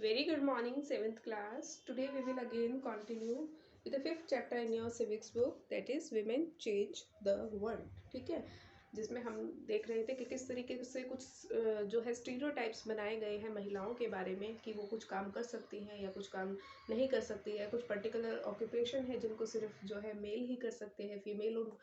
Very good morning, 7th class. Today we will again continue with the fifth chapter in your civics book, that is Women Change the World. ठीक है, जिसमें हम देख रहे थे कि किस तरीके से कुछ जो है स्टीरियोटाइप्स बनाए गए हैं महिलाओं के बारे में कि वो कुछ काम कर सकती हैं या कुछ काम नहीं कर सकती है, कुछ पर्टिकुलर ऑक्यूपेशन है जिनको सिर्फ जो है मेल ही कर सकते हैं, फीमेल उन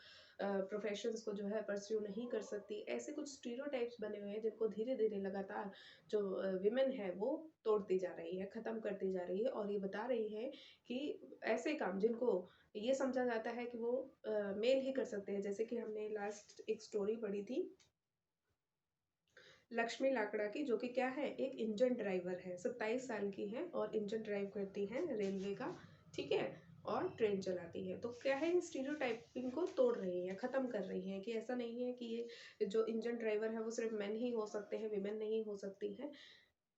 प्रोफेशंस को जो है परस्यू नहीं कर सकती। ऐसे कुछ स्टीरियोटाइप्स बने हुए हैं जिनको धीरे धीरे लगातार जो विमेन है वो तोड़ती जा रही है, ख़त्म करती जा रही है और ये बता रही है कि ऐसे काम जिनको ये समझा जाता है कि वो मेल ही कर सकते हैं। जैसे कि हमने लास्ट एक स्टोरी पढ़ी थी लक्ष्मी लाकड़ा की, जो कि क्या है, एक इंजन ड्राइवर है, 27 साल की है और इंजन ड्राइव करती हैं रेलवे का, ठीक है, और ट्रेन चलाती है। तो क्या है, ये स्टीरियोटाइपिंग को तोड़ रही है, ख़त्म कर रही है कि ऐसा नहीं है कि ये जो इंजन ड्राइवर है वो सिर्फ मेन ही हो सकते हैं, विमेन नहीं हो सकती हैं।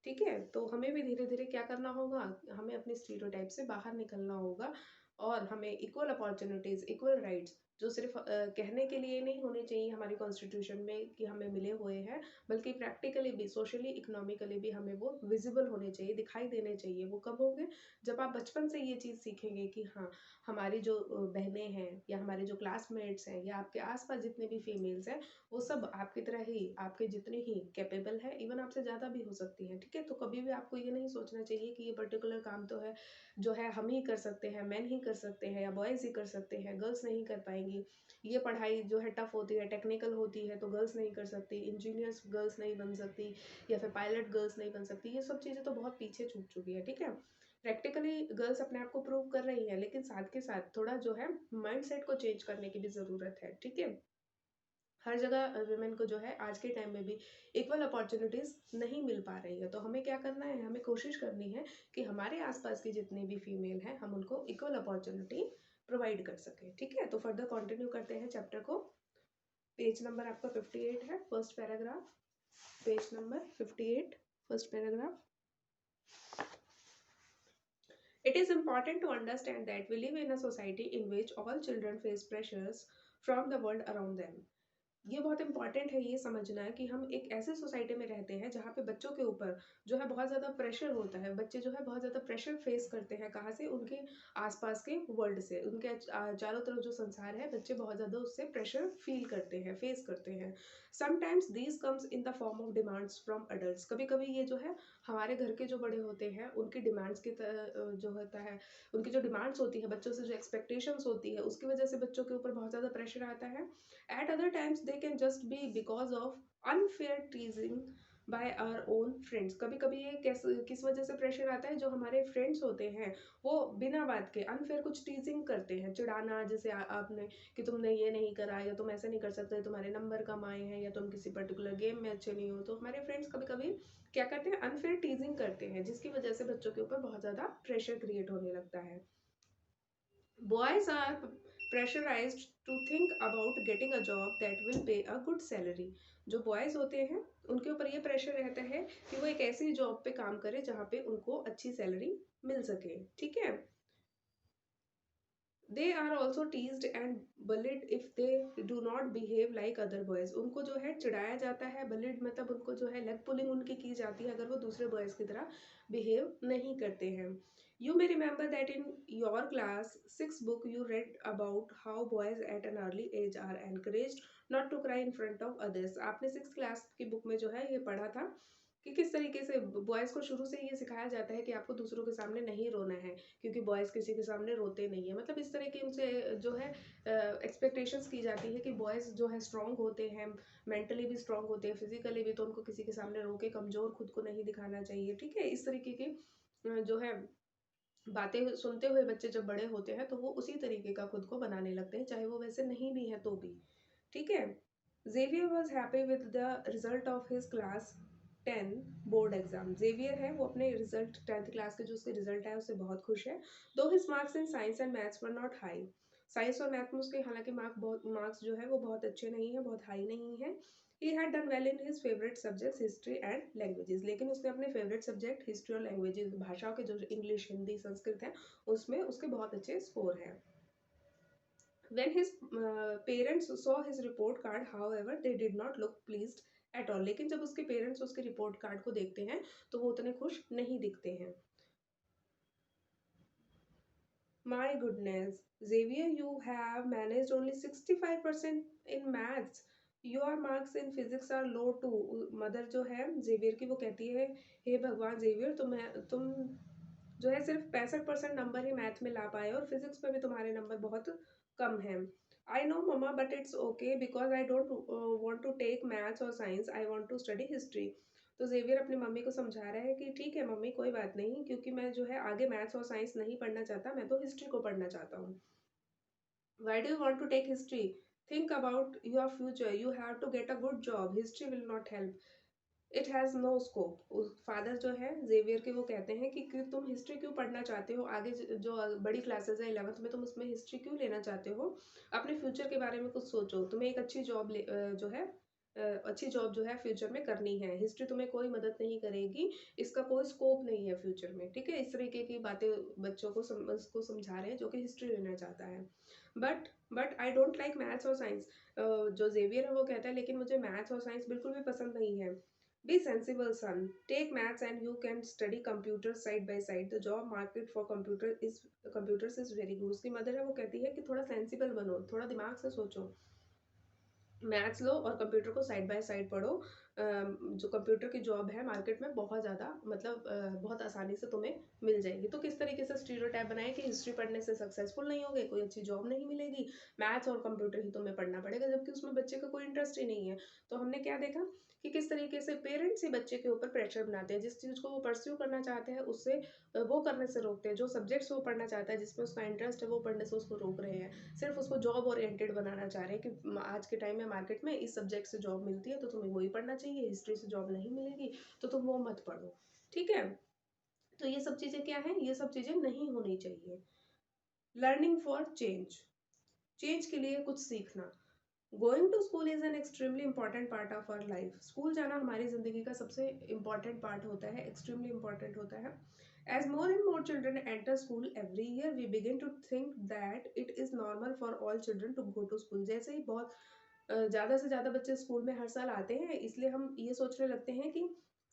ठीक है, तो हमें भी धीरे-धीरे क्या करना होगा, हमें अपने स्टीरियोटाइप से बाहर निकलना होगा और हमें इक्वल अपॉर्च्युनिटीज़, इक्वल राइट्स जो सिर्फ़ कहने के लिए नहीं होने चाहिए हमारी कॉन्स्टिट्यूशन में कि हमें मिले हुए हैं, बल्कि प्रैक्टिकली भी, सोशली, इकोनॉमिकली भी हमें वो विज़िबल होने चाहिए, दिखाई देने चाहिए। वो कब होंगे? जब आप बचपन से ये चीज़ सीखेंगे कि हाँ, हमारी जो बहनें हैं या हमारे जो क्लासमेट्स हैं या आपके आस-पास जितने भी फीमेल्स हैं, वो सब आपकी तरह ही, आपके जितने ही कैपेबल है, इवन आपसे ज़्यादा भी हो सकती हैं, ठीक है? तो कभी भी आपको ये नहीं सोचना चाहिए कि ये पर्टिकुलर काम तो है, जो है हम ही कर सकते हैं, मेन ही कर सकते हैं या बॉयज़ ही कर सकते हैं, गर्ल्स नहीं कर पाएँगी। ये पढ़ाई जो है टफ़ होती है, टेक्निकल होती है, तो गर्ल्स नहीं कर सकती, इंजीनियर्स गर्ल्स नहीं बन सकती या फिर पायलट गर्ल्स नहीं बन सकती। ये सब चीज़ें तो बहुत पीछे छूट चुकी है, ठीक है? प्रैक्टिकली गर्ल्स अपने आप को प्रूव कर रही हैं, लेकिन साथ के साथ थोड़ा जो है माइंडसेट को चेंज करने की भी ज़रूरत है, ठीक है? हर जगह वुमेन को जो है आज के टाइम में भी इक्वल अपॉर्चुनिटीज़ नहीं मिल पा रही है। तो हमें क्या करना है, हमें कोशिश करनी है कि हमारे आस-पास की जितनी भी फीमेल हैं, हम उनको इक्वल अपॉर्चुनिटी प्रोवाइड कर सकें, ठीक है? तो फर्दर कंटिन्यू करते हैं चैप्टर को। पेज नंबर आपका 58 है, first paragraph, page number 58, first paragraph. It is important to understand that we live in a society in which all children face pressures from the world around them. ये बहुत important है ये समझना कि हम एक ऐसे सोसाइटी में रहते हैं जहाँ पे बच्चों के ऊपर जो है बहुत ज़्यादा प्रेशर होता है। बच्चे जो है बहुत ज़्यादा प्रेशर फेस करते हैं, कहाँ से, उनके आसपास के वर्ल्ड से, उनके चारों तरफ जो संसार है, बच्चे बहुत ज़्यादा उससे प्रेशर फील करते हैं, फेस करते हैं। Sometimes these comes in the form of demands from adult. कभी कभी ये जो है हमारे घर के जो बड़े होते हैं उनकी डिमांड्स की जो होता है, उनकी जो डिमांड्स होती है, बच्चों से जो एक्सपेक्टेशंस होती है, उसकी वजह से बच्चों के ऊपर बहुत ज़्यादा प्रेशर आता है। At other times they can just be because of unfair teasing by our own friends। कभी-कभी ये किस वजह से प्रेशर आता है, जो हमारे फ्रेंड्स होते हैं वो बिना बात के अनफेयर कुछ टीजिंग करते हैं, चिढ़ाना, जैसे आपने कि तुमने ये नहीं करा या तुम ऐसे नहीं कर सकते, तुम्हारे नंबर कम आए हैं या तुम किसी पर्टिकुलर गेम में अच्छे नहीं हो। तो हमारे फ्रेंड्स कभी-कभी क्या करते हैं, अनफेयर टीजिंग करते हैं, जिसकी वजह से बच्चों के ऊपर बहुत ज़्यादा प्रेशर क्रिएट होने लगता है। Boys are pressurized to think about getting a job that will pay a good salary। जो बॉयज़ होते हैं उनके ऊपर ये प्रेशर रहता है कि वो एक ऐसी जॉब पे काम करें जहाँ पे उनको अच्छी सैलरी मिल सके, ठीक है? They are also teased and bullied if they do not behave like other boys। उनको जो है चिढ़ाया जाता है, bullied मतलब उनको जो है लेग पुलिंग उनकी की जाती है अगर वो दूसरे बॉयज़ की तरह बिहेव नहीं करते हैं। You may remember that in your class 6 book you read about how boys at an early age are encouraged not to cry in front of others। आपने 6 क्लास की बुक में जो है ये पढ़ा था कि किस तरीके से बॉयज़ को शुरू से ये सिखाया जाता है कि आपको दूसरों के सामने नहीं रोना है, क्योंकि बॉयज़ किसी के सामने रोते नहीं है। मतलब इस तरह की उनसे जो है एक्सपेक्टेशंस की जाती है कि बॉयज़ जो है स्ट्रॉन्ग होते हैं, मेंटली भी स्ट्रॉन्ग होते हैं, फिजिकली भी, तो उनको किसी के सामने रो के कमज़ोर खुद को नहीं दिखाना चाहिए, ठीक है? इस तरीके की जो है बातें सुनते हुए बच्चे जब बड़े होते हैं तो वो उसी तरीके का खुद को बनाने लगते हैं, चाहे वो वैसे नहीं भी है तो भी, ठीक है? Xavier was happy with the result of his class 10 board exam. Xavier है वो अपने रिजल्ट, 10th क्लास के जो उसके रिजल्ट है उससे बहुत खुश है। दो his marks in science and maths were not high. Science और मैथ में उसके हालांकि मार्क्स जो है वो बहुत अच्छे नहीं है, बहुत हाई नहीं है। He had done well in his favourite subjects history and languages. लेकिन उसने अपने फेवरेट सब्जेक्ट हिस्ट्री और लैंग्वेजेस, भाषाओं के जो इंग्लिश, हिंदी, संस्कृत है, उसमें उसके बहुत अच्छे स्कोर हैं। When his parents saw his report card, however, they did not look pleased at all. लेकिन जब उसके पेरेंट्स उसके रिपोर्ट कार्ड को देखते हैं तो वो उतने खुश नहीं दिखते हैं। My goodness, Xavier, you have managed only 65% in maths. Your marks in physics are low too. Mother जो है जेवियर की वो कहती है, हे भगवान जेवियर, तुम जो है सिर्फ 65% नंबर ही मैथ में ला पाए और फिजिक्स में भी तुम्हारे नंबर बहुत कम हैं। I know mamma but it's okay because I don't want to take maths और science, I want to study history. तो जेवियर अपनी मम्मी को समझा रहा है कि ठीक है मम्मी, कोई बात नहीं, क्योंकि मैं जो है आगे मैथ्स और साइंस नहीं पढ़ना चाहता, मैं तो हिस्ट्री को पढ़ना चाहता हूँ। Why do you want to take history? Think about your future. You have to get a good job. History will not help. It has no scope. Father जो है जेवियर के वो कहते हैं कि तुम हिस्ट्री क्यों पढ़ना चाहते हो, आगे जो बड़ी क्लासेस है 11th में, तुम उसमें हिस्ट्री क्यों लेना चाहते हो? अपने फ्यूचर के बारे में कुछ सोचो। तुम्हें एक अच्छी जॉब जो है अच्छी जॉब जो है फ्यूचर में करनी है। हिस्ट्री तुम्हें कोई मदद नहीं करेगी, इसका कोई स्कोप नहीं है फ्यूचर में। ठीक है, इस तरीके की बातें बच्चों को समझा रहे हैं जो कि हिस्ट्री लेना चाहता है। But I don't like maths और साइंस। जो जेवियर है वो कहता है लेकिन मुझे मैथ्स और साइंस बिल्कुल भी पसंद नहीं है। Be sensible, son. Take maths and you can study computers side by side. The job market for computers is very good. उसकी मदर है वो कहती है कि थोड़ा सेंसिबल बनो, थोड़ा दिमाग से सोचो, मैथ्स लो और कंप्यूटर को साइड बाय साइड पढ़ो। जो कंप्यूटर की जॉब है मार्केट में बहुत ज़्यादा मतलब बहुत आसानी से तुम्हें मिल जाएगी। तो किस तरीके से स्टीरियोटाइप बनाए कि हिस्ट्री पढ़ने से सक्सेसफुल नहीं होगे, कोई अच्छी जॉब नहीं मिलेगी, मैथ्स और कंप्यूटर ही तुम्हें पढ़ना पड़ेगा, जबकि उसमें बच्चे का कोई इंटरेस्ट ही नहीं है। तो हमने क्या देखा कि किस तरीके से पेरेंट्स ही बच्चे के ऊपर प्रेशर बनाते हैं, जिस चीज़ को वो परस्यू करना चाहते हैं उससे वो करने से रोकते हैं, जो सब्जेक्ट्स वो पढ़ना चाहता है जिसमें उसका इंटरेस्ट है वो पढ़ने से उसको रोक रहे हैं, सिर्फ उसको जॉब ओरिएंटेड बनाना चाह रहे हैं कि आज के टाइम में मार्केट में इस सब्जेक्ट से जॉब मिलती है तो तुम्हें वही पढ़ना चाहिए, हिस्ट्री से जॉब नहीं मिलेगी तो तुम वो मत पढ़ो। ठीक है, तो ये सब चीज़ें क्या है, ये सब चीज़ें नहीं होनी चाहिए। लर्निंग फॉर चेंज, चेंज के लिए कुछ सीखना। Going to school is an extremely important part of our life. School जाना हमारी जिंदगी का सबसे इंपॉर्टेंट पार्ट होता है, एक्सट्रीमली इंपॉर्टेंट होता है। As more and more children enter school every year, we begin to think that it is normal for all children to go to school. जैसे ही बहुत ज़्यादा से ज़्यादा बच्चे स्कूल में हर साल आते हैं, इसलिए हम ये सोचने लगते हैं कि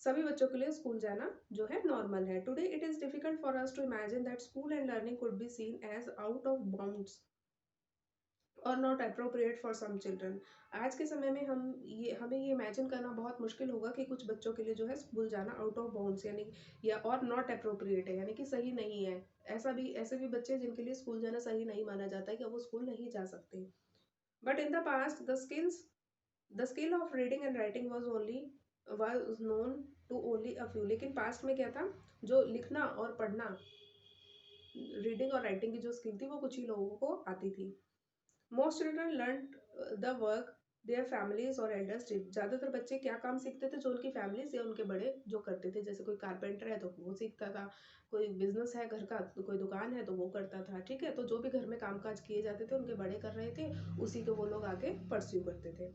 सभी बच्चों के लिए स्कूल जाना जो है नॉर्मल है। Today it is difficult for us to imagine that school and learning could be seen as out of bounds और not appropriate for some children. आज के समय में हमें ये इमेजिन करना बहुत मुश्किल होगा कि कुछ बच्चों के लिए जो है स्कूल जाना आउट ऑफ बाउंड्स यानी या और नॉट अप्रोप्रिएट है, यानी कि सही नहीं है। ऐसे भी बच्चे जिनके लिए स्कूल जाना सही नहीं माना जाता है कि वो स्कूल नहीं जा सकते। But in the past the skill of reading and writing was known to only a few. लेकिन पास्ट में क्या था, जो लिखना और पढ़ना, रीडिंग और राइटिंग की जो स्किल थी वो कुछ ही लोगों को आती थी। Most children learn the work their families और एल्डर्स डिड। ज़्यादातर बच्चे क्या काम सीखते थे, जो उनकी फैमिलीज या उनके बड़े जो करते थे। जैसे कोई कारपेंटर है तो वो सीखता था, कोई बिजनेस है घर का तो कोई दुकान है तो वो करता था। ठीक है, तो जो भी घर में काम काज किए जाते थे उनके बड़े कर रहे थे, उसी को वो लोग आगे परस्यू करते थे।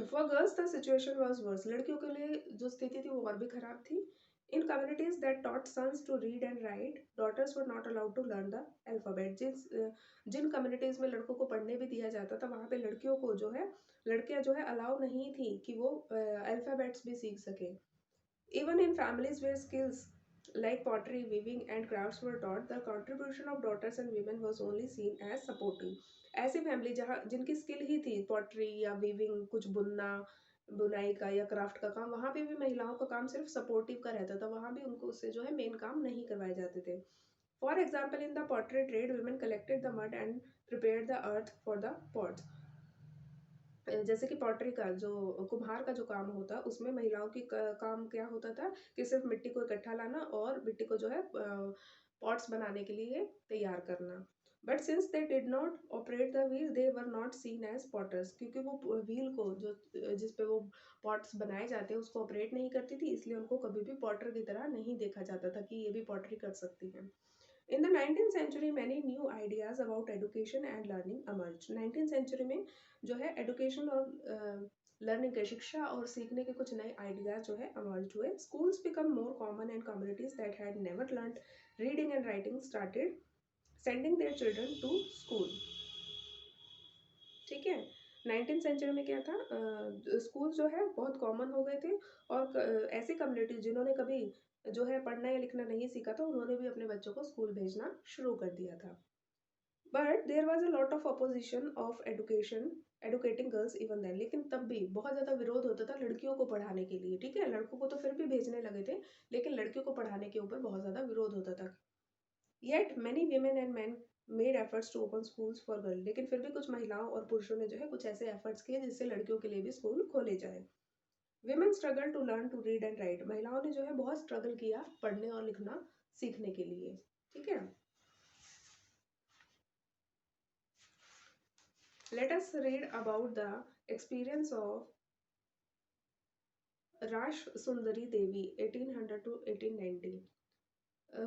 For girls the situation was worse. लड़कियों के लिए जो स्थिति थी वो और भी खराब थी। In communities that taught sons to read and write, daughters were not allowed to learn the alphabet. जिन कम्युनिटीज में लड़कों को पढ़ने भी दिया जाता था वहाँ पे लड़कियों को जो है, लड़कियां जो है अलाउ नहीं थी कि वो अल्फाबेट्स भी सीख सके। Even in families where skills like pottery, weaving, and crafts were taught, the contribution of daughters and women was only seen as supporting. ऐसी फैमिली जहाँ जिनकी स्किल ही थी पॉटरी या वीविंग, कुछ बुनना, बुनाई का या क्राफ्ट का काम, वहाँ पे भी महिलाओं का काम सिर्फ सपोर्टिव का रहता था, वहाँ भी उनको उससे जो है मेन काम नहीं करवाए जाते थे। For example in the pottery trade women collected the mud and prepared the earth for the pots. जैसे कि पॉटरी का जो कुम्हार का जो काम होता उसमें महिलाओं की काम क्या होता था कि सिर्फ मिट्टी को इकट्ठा लाना और मिट्टी को जो है पॉट्स बनाने के लिए तैयार करना। But since they did not operate the wheel they were not seen as potters. क्योंकि वो व्हील को जो जिस पे वो पॉट्स बनाए जाते हैं उसको ऑपरेट नहीं करती थी, इसलिए उनको कभी भी पॉटर की तरह नहीं देखा जाता था कि ये भी पॉटरी कर सकती हैं। In the 19th century, many new ideas about education and learning emerged. 19th century में जो है education और लर्निंग के शिक्षा और सीखने के कुछ नए आइडियाज जो है emerged हुए। Schools become more common and communities that had never learned reading and writing started sending their children to school. ठीक है, 19th सेंचुरी में क्या था, स्कूल जो है बहुत कॉमन हो गए थे, और ऐसी कम्युनिटी जिन्होंने कभी जो है पढ़ना या लिखना नहीं सीखा था, उन्होंने भी अपने बच्चों को स्कूल भेजना शुरू कर दिया था। But there was a lot of opposition of education educating girls even then, लेकिन तब भी बहुत ज़्यादा विरोध होता था लड़कियों को पढ़ाने के लिए। ठीक है, लड़कों को तो फिर भी भेजने लगे थे, लेकिन लड़कियों को पढ़ाने के ऊपर बहुत ज़्यादा विरोध होता था। Yet many women and man made efforts to open schools for girl, लेकिन फिर भी कुछ महिलाओं और पुरुषों ने जो है कुछ ऐसे एफर्ट्स किए जिससे लड़कियों के लिए भी स्कूल खोले जाए। Women struggle to learn to read and write, महिलाओं ने जो है बहुत स्ट्रगल किया पढ़ने और लिखना सीखने के लिए। ठीक है, let us read about the experience of Rash Sundari Devi 1800 to 1890,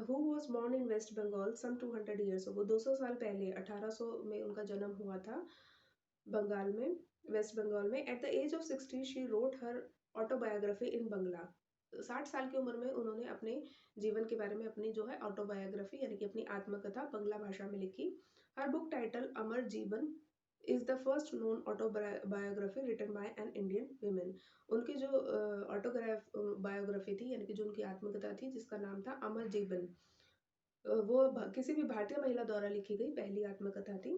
who was born in West Bengal some 200 years ago. 200 साल पहले 1800 में उनका जन्म हुआ था बंगाल में, वेस्ट बंगाल में। At the age of 60 she wrote her autobiography in Bangla. 60 साल की उम्र में उन्होंने अपने जीवन के बारे में अपनी जो है ऑटोबायोग्राफी यानी कि अपनी आत्मकथा बंगला भाषा में लिखी। हर book title Amar Jiban is the first known autobiography written by an Indian women. उनकी जो ऑटोग्राफ बायोग्राफी थी यानी कि जो उनकी आत्मकथा थी जिसका नाम था अमर जीवन, वो किसी भी भारतीय महिला द्वारा लिखी गई पहली आत्मकथा थी।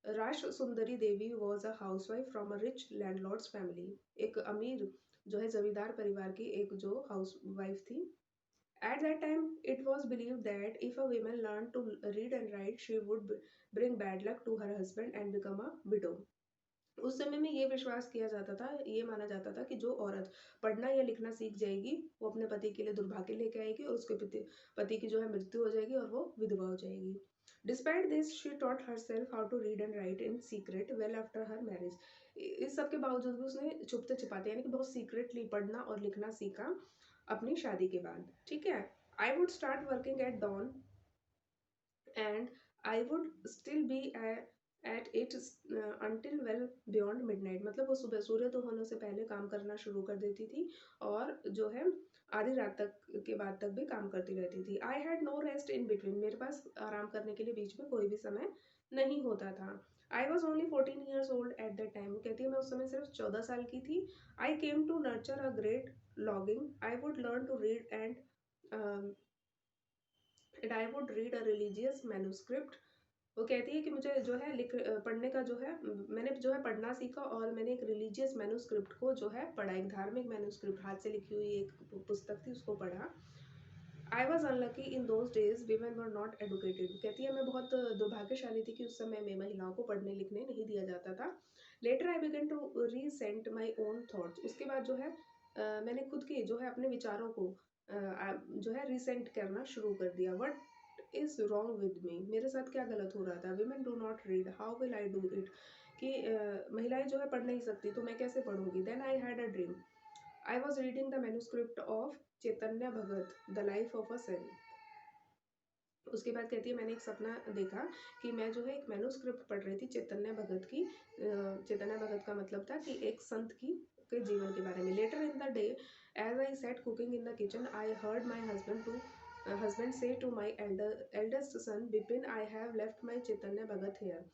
Rash Sundari Devi was a housewife from a rich landlords family, एक अमीर जो है जमींदार परिवार की एक जो हाउस वाइफ थी। At that time, it was believed that if a woman learned to read and write, she would bring bad luck to her husband and become a widow. उस समय में ये विश्वास किया जाता था, ये माना जाता था कि जो औरत पढ़ना या लिखना सीख जाएगी वो अपने पति के लिए दुर्भाग्य लेके आएगी और उसके पति की जो है मृत्यु हो जाएगी और वो विधवा हो जाएगी। Despite this she taught herself how to read and write in secret well after her marriage. इस सब के बावजूद भी उसने छुपते छिपाते यानी कि बहुत सीक्रेटली पढ़ना और लिखना सीखा अपनी शादी के बाद। ठीक है, I would start working at dawn and I would still be at it until well beyond midnight, मतलब वो सुबह सूर्य तो होने से पहले काम करना शुरू कर देती थी और जो है आधी रात तक के बाद तक भी काम करती रहती थी। I had no rest in between, मेरे पास आराम करने के लिए बीच में कोई भी समय नहीं होता था। I was only 14 years old at that time, कहती है मैं उस समय सिर्फ 14 साल की थी। I came to nurture a great longing, I would learn to read and I would read a religious manuscript. वो कहती है कि मुझे जो है पढ़ने का जो है मैंने जो है पढ़ना सीखा और मैंने एक रिलीजियस मैन्यूस्क्रिप्ट को जो है पढ़ा, एक धार्मिक मैन्यूस्क्रिप्ट हाथ से लिखी हुई एक पुस्तक थी उसको पढ़ा। I was unlucky in those days women were not educated, कहती है मैं बहुत दुर्भाग्यशाली थी कि उस समय में महिलाओं को पढ़ने लिखने नहीं दिया जाता था। Later I began to recent my own thoughts, उसके बाद जो है मैंने खुद के जो है अपने विचारों को जो है रिसेंट करना शुरू कर दिया। What is wrong with me, मेरे साथ क्या गलत हो रहा था। Women do not read, how will I do it, कि महिलाएं जो है पढ़ नहीं सकती तो मैं कैसे पढ़ूंगी। Then I had a dream, I was reading the manuscript of Chaitanya Bhagavat the life of a saint. उसके बाद कहती है मैंने एक सपना देखा कि मैं जो है एक मैन्यूस्क्रिप्ट पढ़ रही थी चैतन्य भगत की। चैतन्य भगत का मतलब था कि एक संत की के जीवन के बारे में। Later in the day as I sat cooking in the kitchen I heard my husband say to my eldest son Bipin I have left my Chaitanya Bhagavat here.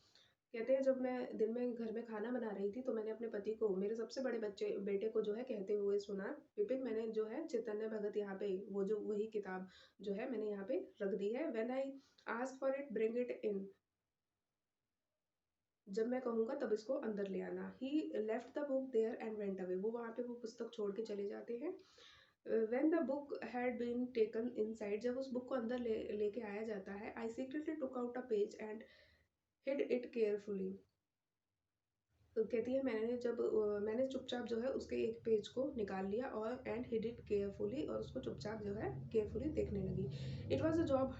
कहते हैं जब मैं दिन में घर में खाना बना रही थी तो मैंने अपने पति को, मेरे सबसे बड़े बेटे को जो है कहते हुए सुना, विपिन मैंने जो है चैतन्य भगत यहाँ पे वो जो वही किताब जो है मैंने यहाँ पे रख दी है। When I ask for it bring it in, जब मैं कहूँगा तब इसको अंदर ले आना। He left the book there and went away, वो वहाँ पे वो पुस्तक छोड़ के चले जाते हैं। When the book had been taken inside, जब उस बुक को अंदर लेके आया जाता है, I secretly took out a page and hid it carefully. तो कहती है मैंने चुपचाप जो है उसके एक पेज को निकाल लिया और एंड हिड इट केयरफुली, और उसको चुपचाप जो है केयरफुली देखने लगी। It was a job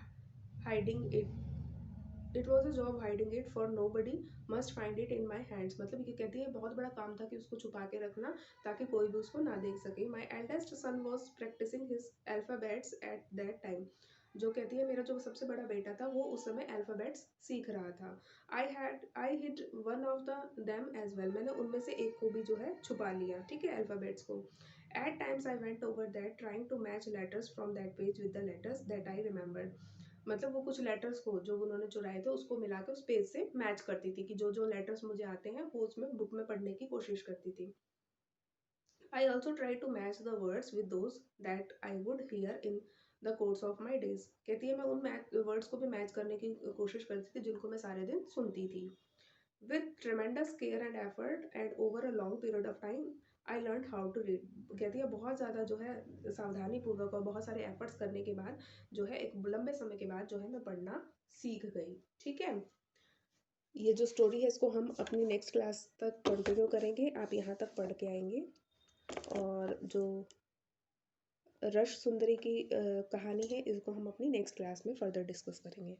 hiding it was a job hiding it for nobody must find it in my hands, मतलब ये कहती है बहुत बड़ा काम था कि उसको छुपा के रखना ताकि कोई भी उसको ना देख सके। My eldest son was practising his alphabets at that time, जो कहती है मेरा जो सबसे बड़ा बेटा था वो उस समय अल्फ़ाबेट्स सीख रहा था। I hid one of the them as well, मैंने उनमें से एक को भी जो है छुपा लिया। ठीक है, अल्फ़ाबेट्स को। At times I went over that trying to match letters from that page with the letters that I remembered, मतलब वो कुछ लेटर्स को जो उन्होंने चुराए थे उसको मिला के उस पेज से मैच करती थी कि जो जो लेटर्स मुझे आते हैं वो उसमें बुक में पढ़ने की कोशिश करती थी। I also try to match the words with those that I would hear in the course of my days। कहती है मैं उन वर्ड्स को भी मैच करने की कोशिश करती थी जिनको मैं सारे दिन सुनती थी। With tremendous care and effort and over a long period of time, I learned how to read। कहती है बहुत ज़्यादा जो है सावधानी पूर्वक और बहुत सारे एफर्ट्स करने के बाद जो है एक लंबे समय के बाद जो है मैं पढ़ना सीख गई। ठीक है, ये जो स्टोरी है इसको हम अपनी नेक्स्ट क्लास तक कंटिन्यू करेंगे। आप यहाँ तक पढ़ के आएंगे और जो रश सुंदरी की कहानी है इसको हम अपनी नेक्स्ट क्लास में फर्दर डिस्कस करेंगे।